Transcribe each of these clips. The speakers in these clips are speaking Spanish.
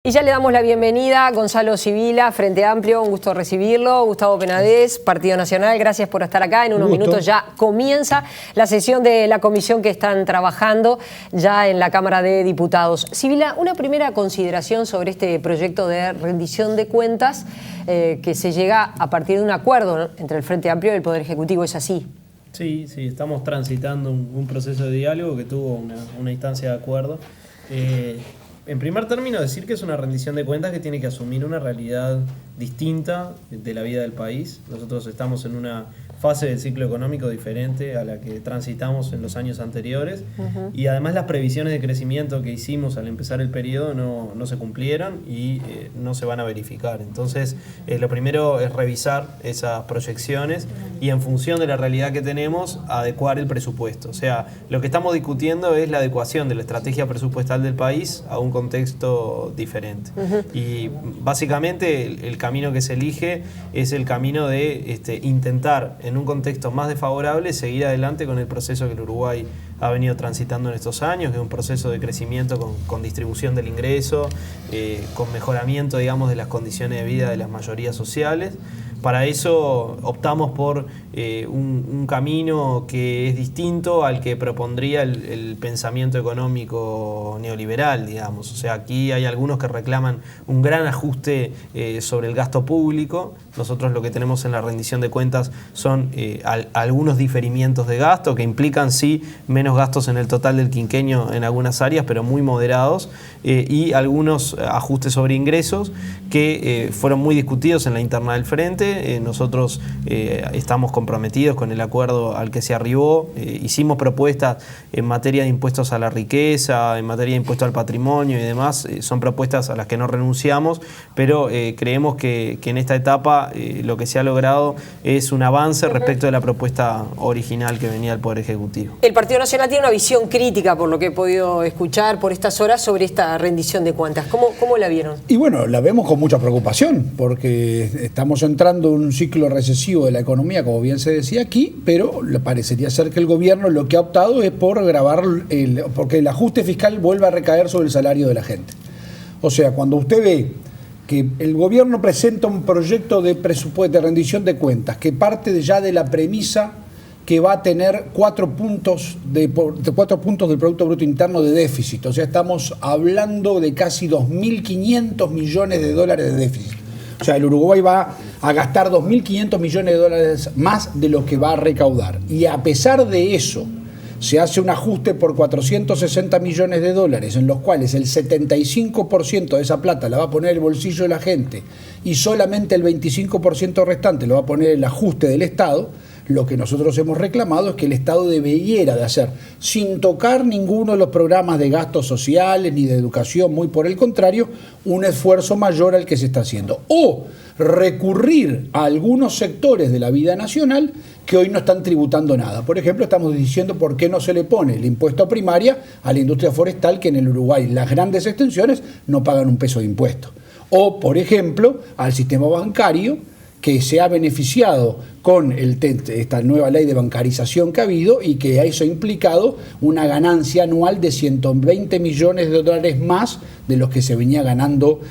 Y ya le damos la bienvenida a Gonzalo Sibila, Frente Amplio, un gusto recibirlo. Gustavo Penades, Partido Nacional, gracias por estar acá. En unos minutos ya comienza la sesión de la comisión que están trabajando ya en la Cámara de Diputados. Sibila, una primera consideración sobre este proyecto de rendición de cuentas que se llega a partir de un acuerdo, ¿no?, entre el Frente Amplio y el Poder Ejecutivo, ¿es así? Sí, estamos transitando un proceso de diálogo que tuvo una instancia de acuerdo. En primer término, decir que es una rendición de cuentas que tiene que asumir una realidad distinta de la vida del país. Nosotros estamos en una fase del ciclo económico diferente a la que transitamos en los años anteriores, y además las previsiones de crecimiento que hicimos al empezar el periodo no se cumplieron y no se van a verificar. Entonces, lo primero es revisar esas proyecciones y, en función de la realidad que tenemos, adecuar el presupuesto. O sea, lo que estamos discutiendo es la adecuación de la estrategia presupuestal del país a un contexto diferente. Y básicamente el camino que se elige es el camino de intentar, en un contexto más desfavorable, seguir adelante con el proceso que el Uruguay ha venido transitando en estos años, que es un proceso de crecimiento con distribución del ingreso, con mejoramiento, digamos, de las condiciones de vida de las mayorías sociales. Para eso optamos por un camino que es distinto al que propondría el pensamiento económico neoliberal, digamos. O sea, aquí hay algunos que reclaman un gran ajuste sobre el gasto público. Nosotros lo que tenemos en la rendición de cuentas son algunos diferimientos de gasto que implican, sí, menos gastos en el total del quinquenio en algunas áreas, pero muy moderados, y algunos ajustes sobre ingresos que fueron muy discutidos en la interna del Frente. Nosotros estamos comprometidos con el acuerdo al que se arribó. Hicimos propuestas en materia de impuestos a la riqueza, en materia de impuesto al patrimonio y demás. Son propuestas a las que no renunciamos, pero creemos que en esta etapa lo que se ha logrado es un avance respecto de la propuesta original que venía del Poder Ejecutivo. El Partido Nacional tiene una visión crítica, por lo que he podido escuchar por estas horas, sobre esta rendición de cuentas. ¿Cómo la vieron? Y bueno, la vemos con mucha preocupación, porque estamos entrando en un ciclo recesivo de la economía, como bien se decía aquí, pero parecería ser que el gobierno lo que ha optado es por porque el ajuste fiscal vuelve a recaer sobre el salario de la gente. O sea, cuando usted ve que el gobierno presenta un proyecto de presupuesto de rendición de cuentas que parte ya de la premisa que va a tener 4 puntos del Producto Bruto Interno de déficit. O sea, estamos hablando de casi 2.500 millones de dólares de déficit. O sea, el Uruguay va a gastar 2.500 millones de dólares más de lo que va a recaudar. Y a pesar de eso, se hace un ajuste por 460 millones de dólares, en los cuales el 75% de esa plata la va a poner el bolsillo de la gente y solamente el 25% restante lo va a poner el ajuste del Estado. Lo que nosotros hemos reclamado es que el Estado debiera de hacer, sin tocar ninguno de los programas de gastos sociales ni de educación, muy por el contrario, un esfuerzo mayor al que se está haciendo. O recurrir a algunos sectores de la vida nacional que hoy no están tributando nada. Por ejemplo, estamos diciendo por qué no se le pone el impuesto a primaria a la industria forestal, que en el Uruguay las grandes extensiones no pagan un peso de impuesto. O, por ejemplo, al sistema bancario, que se ha beneficiado con esta nueva ley de bancarización que ha habido y que eso ha implicado una ganancia anual de 120 millones de dólares más de los que se venía ganando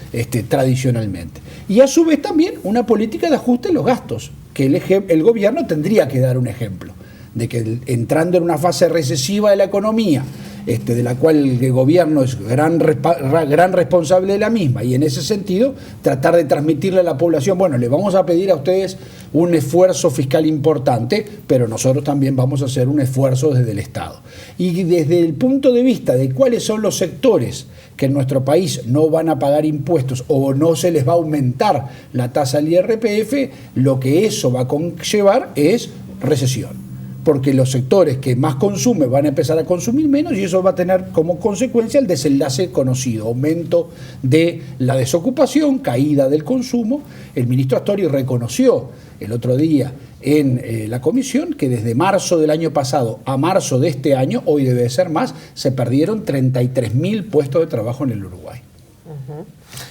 tradicionalmente. Y a su vez también una política de ajuste en los gastos, que el gobierno tendría que dar un ejemplo de que entrando en una fase recesiva de la economía, de la cual el gobierno es gran responsable de la misma, y en ese sentido tratar de transmitirle a la población, bueno, le vamos a pedir a ustedes un esfuerzo fiscal importante, pero nosotros también vamos a hacer un esfuerzo desde el Estado. Y desde el punto de vista de cuáles son los sectores que en nuestro país no van a pagar impuestos o no se les va a aumentar la tasa del IRPF, lo que eso va a conllevar es recesión. Porque los sectores que más consumen van a empezar a consumir menos y eso va a tener como consecuencia el desenlace conocido, aumento de la desocupación, caída del consumo. El ministro Astori reconoció el otro día en la comisión que desde marzo del año pasado a marzo de este año, hoy debe ser más, se perdieron 33.000 puestos de trabajo en el Uruguay.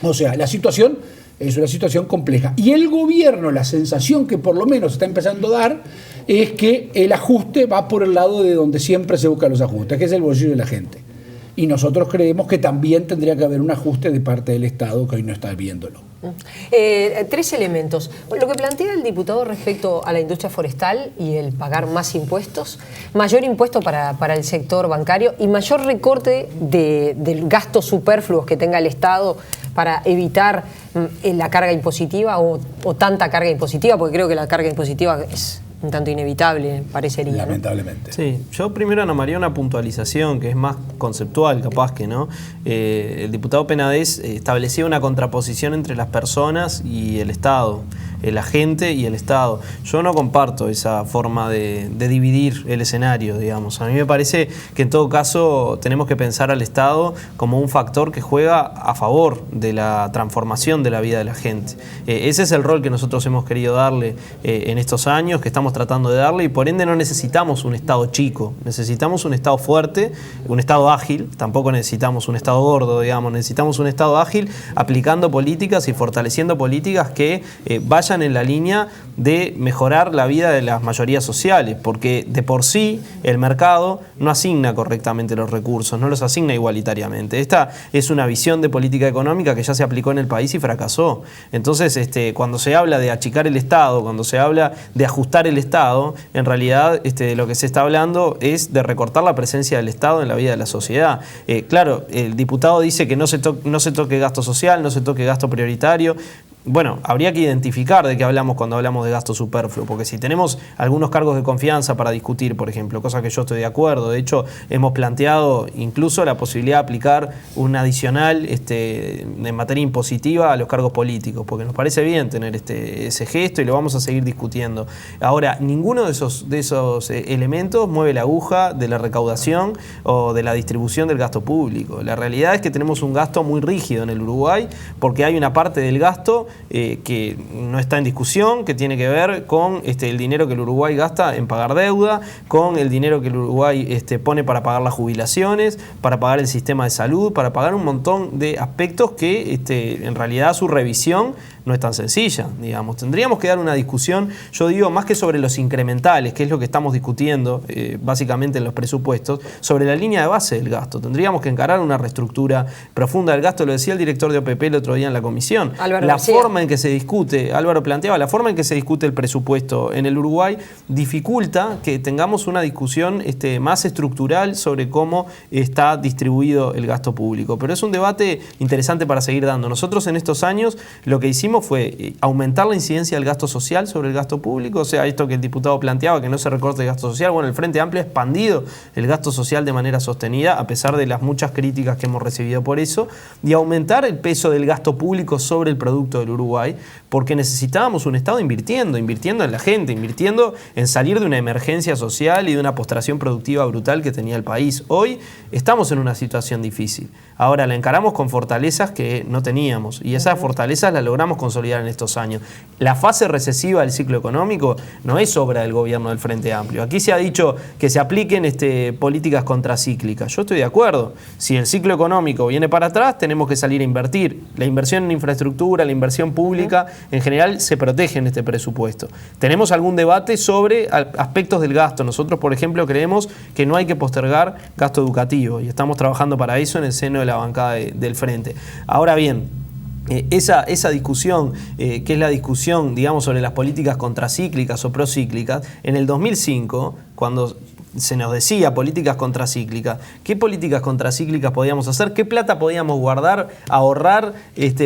O sea, la situación es una situación compleja. Y el gobierno, la sensación que por lo menos está empezando a dar es que el ajuste va por el lado de donde siempre se buscan los ajustes, que es el bolsillo de la gente. y nosotros creemos que también tendría que haber un ajuste de parte del Estado, que hoy no está viéndolo. 3 elementos. Lo que plantea el diputado respecto a la industria forestal y el pagar más impuestos, mayor impuesto para el sector bancario y mayor recorte del gasto superfluo que tenga el Estado para evitar la carga impositiva o tanta carga impositiva, porque creo que la carga impositiva es un tanto inevitable, parecería. Lamentablemente. ¿No? Sí, yo primero anomaría una puntualización que es más conceptual, capaz que, ¿no? El diputado Penades establecía una contraposición entre las personas y el Estado, el agente y el Estado. Yo no comparto esa forma de dividir el escenario, digamos. A mí me parece que en todo caso tenemos que pensar al Estado como un factor que juega a favor de la transformación de la vida de la gente. Ese es el rol que nosotros hemos querido darle en estos años, que estamos tratando de darle, y por ende no necesitamos un Estado chico, necesitamos un Estado fuerte, un Estado ágil, tampoco necesitamos un Estado gordo, digamos, necesitamos un Estado ágil aplicando políticas y fortaleciendo políticas que vayan en la línea de mejorar la vida de las mayorías sociales, porque de por sí el mercado no asigna correctamente los recursos, no los asigna igualitariamente. Esta es una visión de política económica que ya se aplicó en el país y fracasó. Entonces, cuando se habla de achicar el Estado, cuando se habla de ajustar el Estado, en realidad lo que se está hablando es de recortar la presencia del Estado en la vida de la sociedad. Claro, el diputado dice que no se toque gasto social, no se toque gasto prioritario. Bueno, habría que identificar de qué hablamos cuando hablamos de gasto superfluo, porque si tenemos algunos cargos de confianza para discutir, por ejemplo, cosa que yo estoy de acuerdo, de hecho hemos planteado incluso la posibilidad de aplicar un adicional en materia impositiva a los cargos políticos, porque nos parece bien tener ese gesto y lo vamos a seguir discutiendo. Ahora, ninguno de esos elementos mueve la aguja de la recaudación o de la distribución del gasto público. La realidad es que tenemos un gasto muy rígido en el Uruguay, porque hay una parte del gasto que no está en discusión, que tiene que ver con el dinero que el Uruguay gasta en pagar deuda, con el dinero que el Uruguay pone para pagar las jubilaciones, para pagar el sistema de salud, para pagar un montón de aspectos que en realidad su revisión no es tan sencilla, digamos. Tendríamos que dar una discusión, yo digo, más que sobre los incrementales, que es lo que estamos discutiendo básicamente en los presupuestos, sobre la línea de base del gasto. Tendríamos que encarar una reestructura profunda del gasto, lo decía el director de OPP el otro día en la comisión. La forma en que se discute, Álvaro planteaba, la forma en que se discute el presupuesto en el Uruguay dificulta que tengamos una discusión más estructural sobre cómo está distribuido el gasto público. Pero es un debate interesante para seguir dando. Nosotros en estos años lo que hicimos fue aumentar la incidencia del gasto social sobre el gasto público, o sea, esto que el diputado planteaba, que no se recorte el gasto social. Bueno, el Frente Amplio ha expandido el gasto social de manera sostenida, a pesar de las muchas críticas que hemos recibido por eso, y aumentar el peso del gasto público sobre el producto del Uruguay, porque necesitábamos un Estado invirtiendo en la gente, invirtiendo en salir de una emergencia social y de una postración productiva brutal que tenía el país. Hoy estamos en una situación difícil. Ahora la encaramos con fortalezas que no teníamos, y esas fortalezas las logramos consolidar en estos años. La fase recesiva del ciclo económico no es obra del gobierno del Frente Amplio. Aquí se ha dicho que se apliquen políticas contracíclicas. Yo estoy de acuerdo. Si el ciclo económico viene para atrás, tenemos que salir a invertir. La inversión en infraestructura, la inversión pública, en general se protege en este presupuesto. Tenemos algún debate sobre aspectos del gasto. Nosotros, por ejemplo, creemos que no hay que postergar gasto educativo, y estamos trabajando para eso en el seno de la bancada del Frente. Ahora bien, esa discusión, que es la discusión, digamos, sobre las políticas contracíclicas o procíclicas, en el 2005, cuando se nos decía políticas contracíclicas, ¿qué políticas contracíclicas podíamos hacer? ¿Qué plata podíamos guardar, ahorrar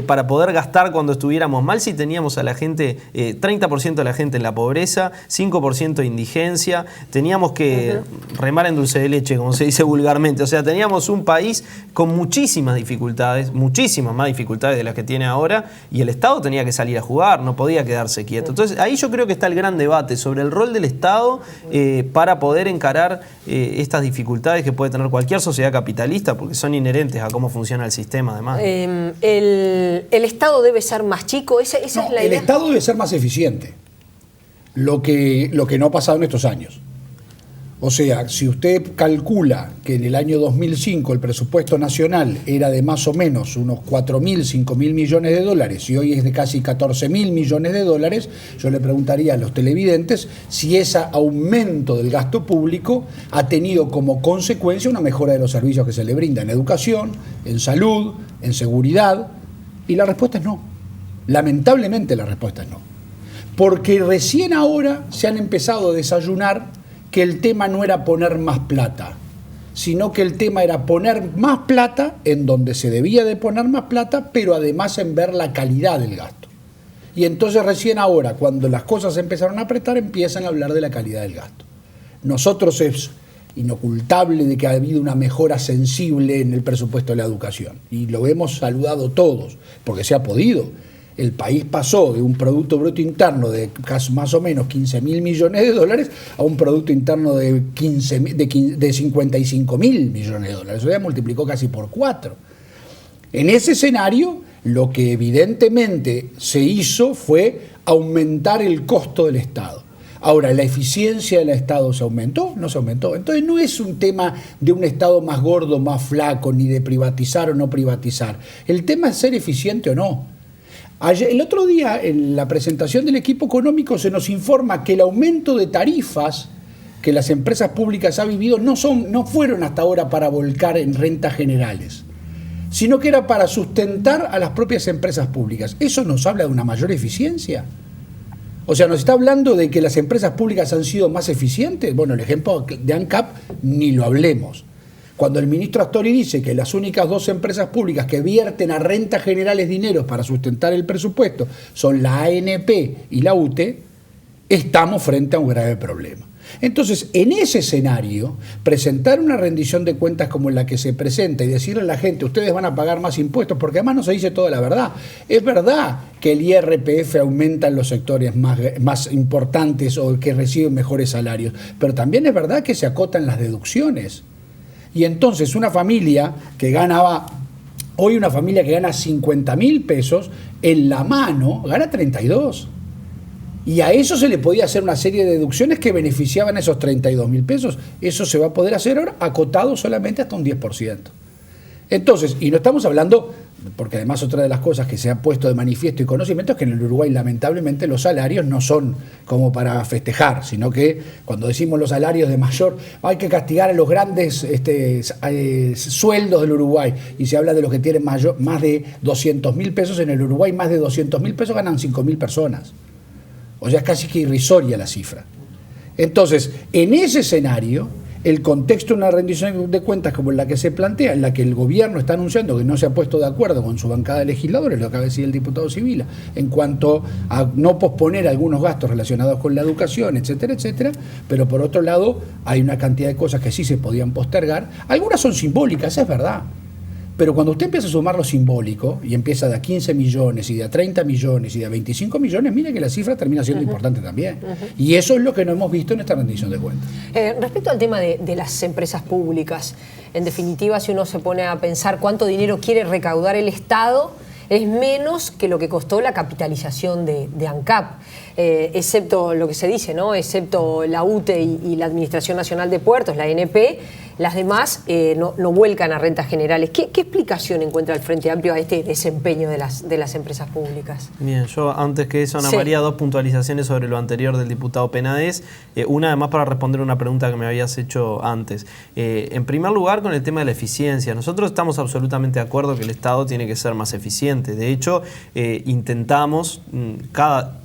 para poder gastar cuando estuviéramos mal, si teníamos a la gente, 30% de la gente en la pobreza, 5% de indigencia, teníamos que remar en dulce de leche, como se dice vulgarmente? O sea, teníamos un país con muchísimas dificultades, muchísimas más dificultades de las que tiene ahora, y el Estado tenía que salir a jugar, no podía quedarse quieto. Entonces, ahí yo creo que está el gran debate sobre el rol del Estado para poder encarar estas dificultades que puede tener cualquier sociedad capitalista, porque son inherentes a cómo funciona el sistema, además. ¿El Estado debe ser más chico? Esa es la idea. El Estado debe ser más eficiente, lo que no ha pasado en estos años. O sea, si usted calcula que en el año 2005 el presupuesto nacional era de más o menos unos 4.000, 5.000 millones de dólares y hoy es de casi 14.000 millones de dólares, yo le preguntaría a los televidentes si ese aumento del gasto público ha tenido como consecuencia una mejora de los servicios que se le brinda en educación, en salud, en seguridad. Y la respuesta es no. Lamentablemente la respuesta es no. Porque recién ahora se han empezado a desayunar que el tema no era poner más plata, sino que el tema era poner más plata en donde se debía de poner más plata, pero además en ver la calidad del gasto. Y entonces recién ahora, cuando las cosas empezaron a apretar, empiezan a hablar de la calidad del gasto. Nosotros es inocultable de que ha habido una mejora sensible en el presupuesto de la educación, y lo hemos saludado todos, porque se ha podido. El país pasó de un Producto Bruto Interno de más o menos 15.000 millones de dólares a un Producto Interno de 55.000 millones de dólares. Eso ya multiplicó casi por 4. En ese escenario, lo que evidentemente se hizo fue aumentar el costo del Estado. Ahora, ¿la eficiencia del Estado se aumentó? No se aumentó. Entonces no es un tema de un Estado más gordo, más flaco, ni de privatizar o no privatizar. El tema es ser eficiente o no. El otro día, en la presentación del equipo económico, se nos informa que el aumento de tarifas que las empresas públicas han vivido no fueron hasta ahora para volcar en rentas generales, sino que era para sustentar a las propias empresas públicas. ¿Eso nos habla de una mayor eficiencia? O sea, ¿nos está hablando de que las empresas públicas han sido más eficientes? Bueno, el ejemplo de ANCAP ni lo hablemos. Cuando el ministro Astori dice que las únicas 2 empresas públicas que vierten a rentas generales dineros para sustentar el presupuesto son la ANP y la UTE, estamos frente a un grave problema. Entonces, en ese escenario, presentar una rendición de cuentas como la que se presenta y decirle a la gente, ustedes van a pagar más impuestos, porque además no se dice toda la verdad. Es verdad que el IRPF aumenta en los sectores más importantes o que reciben mejores salarios, pero también es verdad que se acotan las deducciones. Y entonces una familia que gana 50.000 pesos, en la mano gana 32. Y a eso se le podía hacer una serie de deducciones que beneficiaban a esos 32.000 pesos. Eso se va a poder hacer ahora acotado solamente hasta un 10%. Entonces, y no estamos hablando, porque además otra de las cosas que se ha puesto de manifiesto y conocimiento es que en el Uruguay lamentablemente los salarios no son como para festejar, sino que cuando decimos los salarios de mayor, hay que castigar a los grandes sueldos del Uruguay, y se habla de los que tienen más de 200.000 pesos. En el Uruguay más de 200.000 pesos ganan 5.000 personas. O sea, es casi que irrisoria la cifra. Entonces, en ese escenario, el contexto de una rendición de cuentas como la que se plantea, en la que el gobierno está anunciando que no se ha puesto de acuerdo con su bancada de legisladores, lo acaba de decir el diputado Sibila, en cuanto a no posponer algunos gastos relacionados con la educación, etcétera, etcétera, pero por otro lado hay una cantidad de cosas que sí se podían postergar. Algunas son simbólicas, es verdad. Pero cuando usted empieza a sumar lo simbólico y empieza de a 15 millones y de a 30 millones y de a 25 millones, mire que la cifra termina siendo importante también. Y eso es lo que no hemos visto en esta rendición de cuentas. Respecto al tema de las empresas públicas, en definitiva, si uno se pone a pensar cuánto dinero quiere recaudar el Estado, es menos que lo que costó la capitalización de ANCAP. Excepto lo que se dice, ¿no? Excepto la UTE y la Administración Nacional de Puertos, la ANP, las demás no vuelcan a rentas generales. ¿Qué explicación encuentra el Frente Amplio a este desempeño de las empresas públicas? Bien, yo antes que eso, Ana María, 2 puntualizaciones sobre lo anterior del diputado Penades. Una además para responder una pregunta que me habías hecho antes. En primer lugar, con el tema de la eficiencia. Nosotros estamos absolutamente de acuerdo que el Estado tiene que ser más eficiente. De hecho, intentamos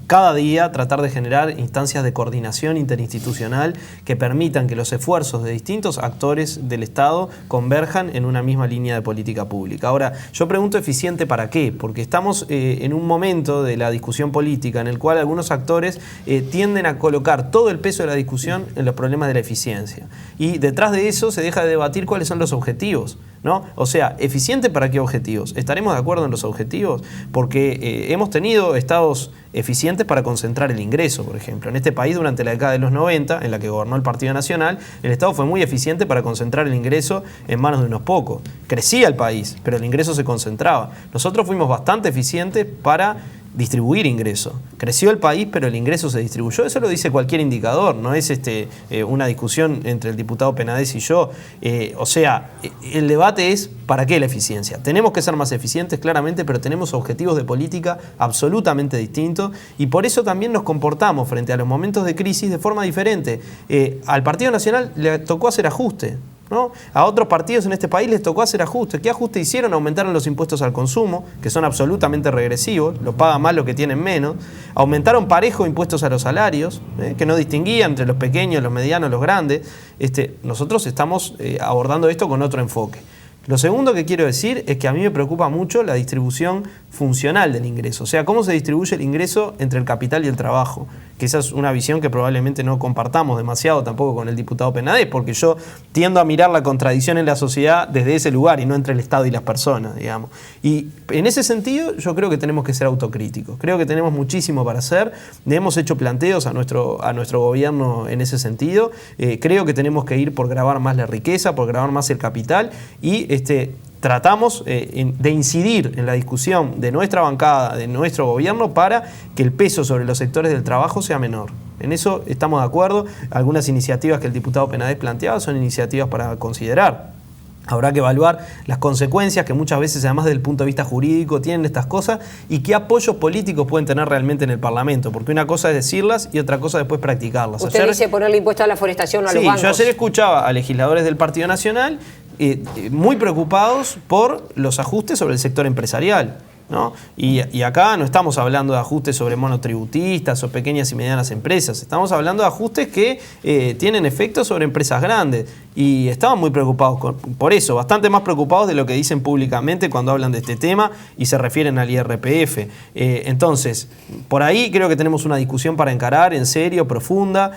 cada día tratar de generar instancias de coordinación interinstitucional que permitan que los esfuerzos de distintos actores del Estado converjan en una misma línea de política pública. Ahora, yo pregunto eficiente ¿para qué? Porque estamos en un momento de la discusión política en el cual algunos actores tienden a colocar todo el peso de la discusión en los problemas de la eficiencia. Y detrás de eso se deja de debatir cuáles son los objetivos, ¿no? O sea, ¿eficiente para qué objetivos? ¿Estaremos de acuerdo en los objetivos? Porque hemos tenido estados eficientes para concentrar el ingreso, por ejemplo. En este país, durante la década de los 90, en la que gobernó el Partido Nacional, el Estado fue muy eficiente para concentrar el ingreso en manos de unos pocos. Crecía el país, pero el ingreso se concentraba. Nosotros fuimos bastante eficientes para distribuir ingreso. Creció el país, pero el ingreso se distribuyó. Eso lo dice cualquier indicador, no es una discusión entre el diputado Penades y yo. O sea, el debate es ¿para qué la eficiencia? Tenemos que ser más eficientes, claramente, pero tenemos objetivos de política absolutamente distintos y por eso también nos comportamos frente a los momentos de crisis de forma diferente. Al Partido Nacional le tocó hacer ajuste, ¿no? A otros partidos en este país les tocó hacer ajustes. ¿Qué ajuste hicieron? Aumentaron los impuestos al consumo, que son absolutamente regresivos, lo pagan más los que tienen menos. Aumentaron parejo impuestos a los salarios, que no distinguían entre los pequeños, los medianos, los grandes. Nosotros estamos abordando esto con otro enfoque. Lo segundo que quiero decir es que a mí me preocupa mucho la distribución funcional del ingreso, o sea, cómo se distribuye el ingreso entre el capital y el trabajo, que esa es una visión que probablemente no compartamos demasiado tampoco con el diputado Penades, porque yo tiendo a mirar la contradicción en la sociedad desde ese lugar y no entre el Estado y las personas, digamos. Y en ese sentido yo creo que tenemos que ser autocríticos, creo que tenemos muchísimo para hacer, hemos hecho planteos a nuestro gobierno en ese sentido, creo que tenemos que ir por gravar más la riqueza, por gravar más el capital y tratamos de incidir en la discusión de nuestra bancada, de nuestro gobierno, para que el peso sobre los sectores del trabajo sea menor. En eso estamos de acuerdo. Algunas iniciativas que el diputado Penades planteaba son iniciativas para considerar. Habrá que evaluar las consecuencias que muchas veces, además desde el punto de vista jurídico, tienen estas cosas y qué apoyos políticos pueden tener realmente en el Parlamento. Porque una cosa es decirlas y otra cosa después practicarlas. Usted dice ponerle impuesto a la forestación o a los bancos. Sí, yo ayer escuchaba a legisladores del Partido Nacional muy preocupados por los ajustes sobre el sector empresarial, ¿no? Y acá no estamos hablando de ajustes sobre monotributistas o pequeñas y medianas empresas, estamos hablando de ajustes que tienen efectos sobre empresas grandes y estaban muy preocupados por eso, bastante más preocupados de lo que dicen públicamente cuando hablan de este tema y se refieren al IRPF. Entonces, por ahí creo que tenemos una discusión para encarar en serio, profunda.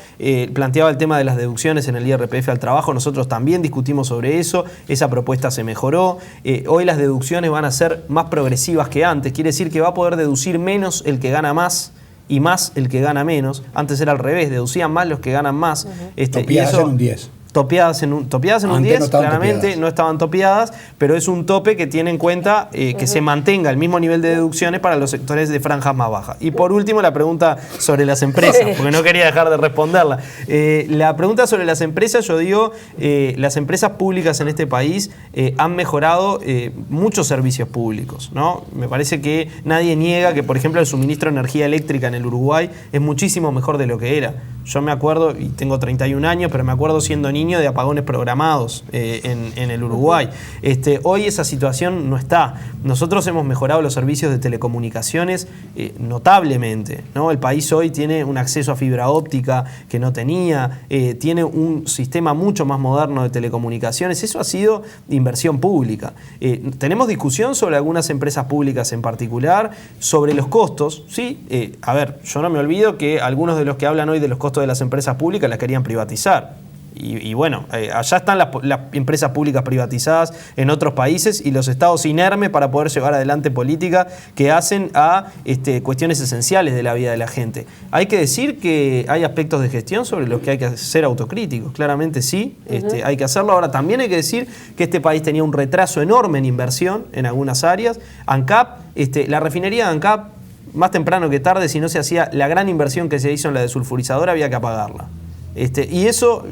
Planteaba el tema de las deducciones en el IRPF al trabajo, nosotros también discutimos sobre eso, esa propuesta se mejoró. Hoy las deducciones van a ser más progresivas que antes, quiere decir que va a poder deducir menos el que gana más y más el que gana menos. Antes era al revés, deducían más los que ganan más. Topiadas en un 10. Topiadas en un 10, claramente no estaban topiadas, pero es un tope que tiene en cuenta que se mantenga el mismo nivel de deducciones para los sectores de franjas más bajas. Y por último, la pregunta sobre las empresas, porque no quería dejar de responderla. La pregunta sobre las empresas, yo digo, las empresas públicas en este país han mejorado muchos servicios públicos, ¿no? Me parece que nadie niega que, por ejemplo, el suministro de energía eléctrica en el Uruguay es muchísimo mejor de lo que era. Yo me acuerdo, y tengo 31 años, pero me acuerdo siendo niño de apagones programados en el Uruguay. Hoy esa situación no está. Nosotros hemos mejorado los servicios de telecomunicaciones notablemente, ¿no? El país hoy tiene un acceso a fibra óptica que no tenía, tiene un sistema mucho más moderno de telecomunicaciones. Eso ha sido inversión pública. Tenemos discusión sobre algunas empresas públicas en particular, sobre los costos, ¿sí? A ver, yo no me olvido que algunos de los que hablan hoy de los costos de las empresas públicas las querían privatizar. Y bueno, allá están las empresas públicas privatizadas en otros países y los estados inermes para poder llevar adelante políticas que hacen a cuestiones esenciales de la vida de la gente. Hay que decir que hay aspectos de gestión sobre los que hay que ser autocríticos, claramente sí, hay que hacerlo. Ahora también hay que decir que este país tenía un retraso enorme en inversión en algunas áreas. ANCAP, la refinería de ANCAP, más temprano que tarde, si no se hacía la gran inversión que se hizo en la desulfurizadora, había que apagarla. Y eso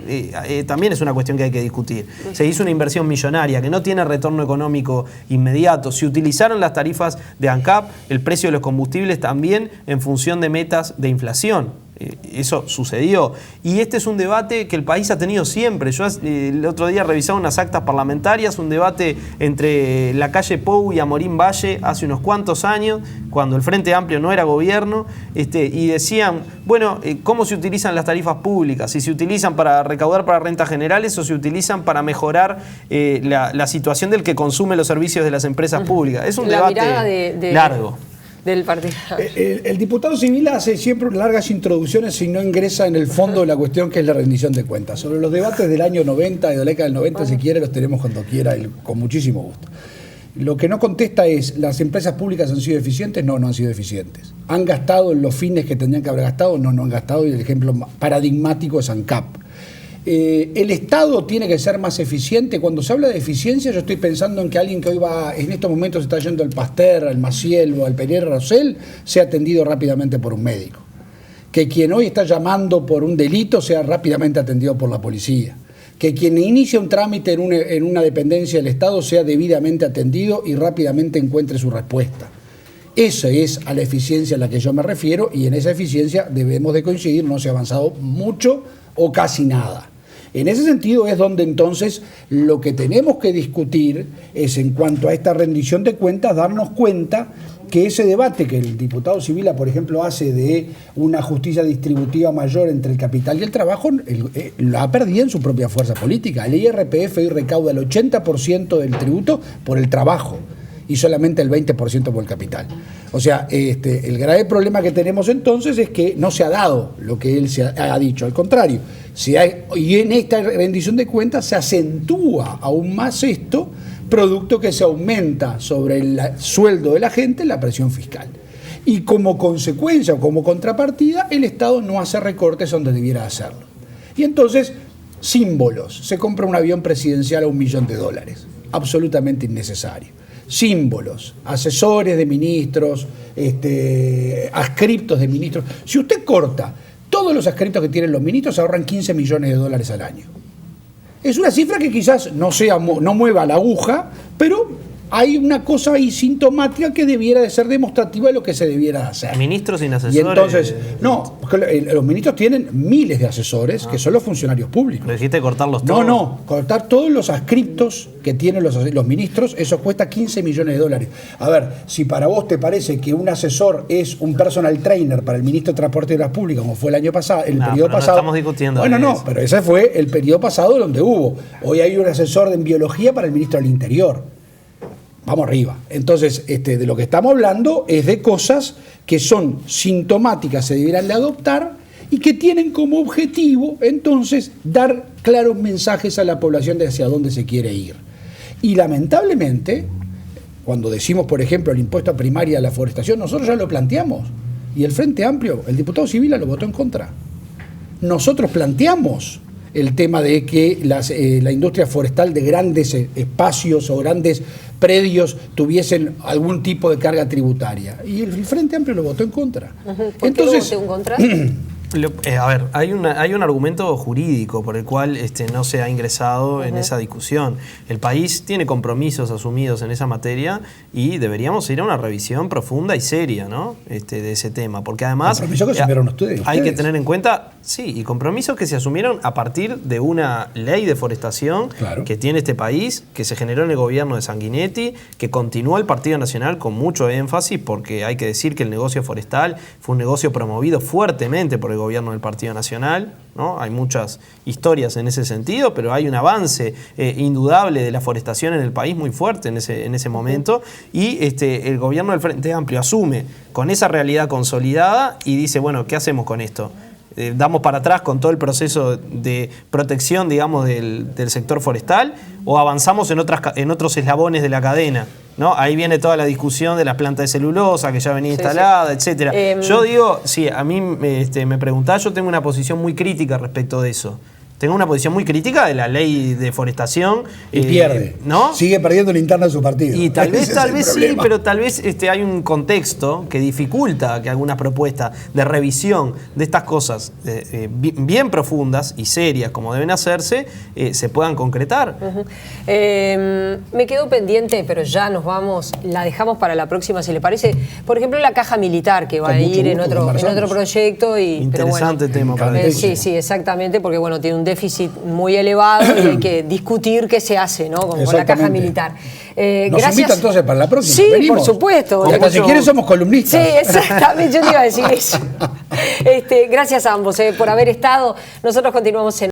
también es una cuestión que hay que discutir. Se hizo una inversión millonaria que no tiene retorno económico inmediato. Se utilizaron las tarifas de ANCAP, el precio de los combustibles también en función de metas de inflación. Eso sucedió. Y este es un debate que el país ha tenido siempre. Yo el otro día revisaba unas actas parlamentarias, un debate entre la calle Pou y Amorín Valle hace unos cuantos años, cuando el Frente Amplio no era gobierno, y decían, bueno, ¿cómo se utilizan las tarifas públicas? Si se utilizan para recaudar para rentas generales o se utilizan para mejorar la situación del que consume los servicios de las empresas públicas. Es un debate largo. Del partido. El diputado civil hace siempre largas introducciones y no ingresa en el fondo de la cuestión, que es la rendición de cuentas. Sobre los debates del año 90 y de la década del 90, si quiere, los tenemos cuando quiera y con muchísimo gusto. Lo que no contesta es, ¿las empresas públicas han sido eficientes? No, no han sido eficientes. ¿Han gastado en los fines que tendrían que haber gastado? No, no han gastado, y el ejemplo paradigmático es ANCAP. El Estado tiene que ser más eficiente. Cuando se habla de eficiencia, yo estoy pensando en que alguien que hoy va, en estos momentos está yendo al Pasteur, al Maciel o al Pereira Rosell, sea atendido rápidamente por un médico. Que quien hoy está llamando por un delito sea rápidamente atendido por la policía. Que quien inicia un trámite en una dependencia del Estado sea debidamente atendido y rápidamente encuentre su respuesta. Esa es a la eficiencia a la que yo me refiero, y en esa eficiencia debemos de coincidir, no se ha avanzado mucho o casi nada. En ese sentido es donde entonces lo que tenemos que discutir es, en cuanto a esta rendición de cuentas, darnos cuenta que ese debate que el diputado Sibila, por ejemplo, hace de una justicia distributiva mayor entre el capital y el trabajo, la ha perdido en su propia fuerza política. El IRPF hoy recauda el 80% del tributo por el trabajo y solamente el 20% por el capital. O sea, el grave problema que tenemos entonces es que no se ha dado lo que él ha dicho. Al contrario, y en esta rendición de cuentas se acentúa aún más esto, producto que se aumenta sobre el sueldo de la gente la presión fiscal. Y como consecuencia o como contrapartida, el Estado no hace recortes donde debiera hacerlo. Y entonces, símbolos. Se compra un avión presidencial a $1 millón. Absolutamente innecesario. Símbolos, asesores de ministros, adscriptos de ministros. Si usted corta todos los adscriptos que tienen los ministros, se ahorran $15 millones al año. Es una cifra que quizás no mueva la aguja, pero hay una cosa ahí sintomática que debiera de ser demostrativa de lo que se debiera hacer. Ministros sin asesores. Y entonces, no, los ministros tienen miles de asesores que son los funcionarios públicos. ¿Le dijiste cortarlos todos? No, cortar todos los adscriptos que tienen los ministros, eso cuesta $15 millones. A ver, si para vos te parece que un asesor es un personal trainer para el ministro de Transporte y Obras Públicas, como fue el año pasado, periodo pasado. No estamos discutiendo. Bueno, no, pero ese fue el periodo pasado donde hubo. Hoy hay un asesor en biología para el ministro del Interior. Vamos arriba. Entonces, de lo que estamos hablando es de cosas que son sintomáticas, se deberán de adoptar y que tienen como objetivo, entonces, dar claros mensajes a la población de hacia dónde se quiere ir. Y lamentablemente, cuando decimos, por ejemplo, el impuesto a primaria a la forestación, nosotros ya lo planteamos. Y el Frente Amplio, el diputado Sibila lo votó en contra. Nosotros planteamos el tema de que la industria forestal de grandes espacios o grandes predios tuviesen algún tipo de carga tributaria. Y el Frente Amplio lo votó en contra. ¿Por qué lo votó en contra? A ver, hay un argumento jurídico por el cual no se ha ingresado en esa discusión. El país tiene compromisos asumidos en esa materia y deberíamos ir a una revisión profunda y seria, ¿no? De ese tema, porque además compromisos que asumieron ustedes. Hay que tener en cuenta, sí, y compromisos que se asumieron a partir de una ley de forestación que tiene este país, que se generó en el gobierno de Sanguinetti, que continuó el Partido Nacional con mucho énfasis, porque hay que decir que el negocio forestal fue un negocio promovido fuertemente por el gobierno del Partido Nacional, ¿no? Hay muchas historias en ese sentido, pero hay un avance indudable de la forestación en el país muy fuerte en ese momento, y el gobierno del Frente Amplio asume con esa realidad consolidada y dice, bueno, ¿qué hacemos con esto? ¿Damos para atrás con todo el proceso de protección, digamos, del sector forestal o avanzamos en otros eslabones de la cadena? ¿No? Ahí viene toda la discusión de las plantas de celulosa que ya venía instalada, etcétera. Yo digo, sí, a mí me preguntás, yo tengo una posición muy crítica respecto de eso. Tengo una posición muy crítica de la ley de forestación. Y pierde, ¿no? Sigue perdiendo la interna de su partido. Y tal vez sí, pero tal vez hay un contexto que dificulta que algunas propuestas de revisión de estas cosas bien profundas y serias como deben hacerse, se puedan concretar. Me quedo pendiente, pero ya nos vamos, la dejamos para la próxima, si le parece. Por ejemplo, la caja militar, que va a ir en otro proyecto. Interesante tema para sí, exactamente, porque bueno, tiene un déficit muy elevado y hay que discutir qué se hace, ¿no? Con la caja militar. Nos invita entonces para la próxima. Sí, venimos. por supuesto. Hasta si quieres somos columnistas. Sí, exactamente, yo te iba a decir eso. Gracias a ambos por haber estado. Nosotros continuamos en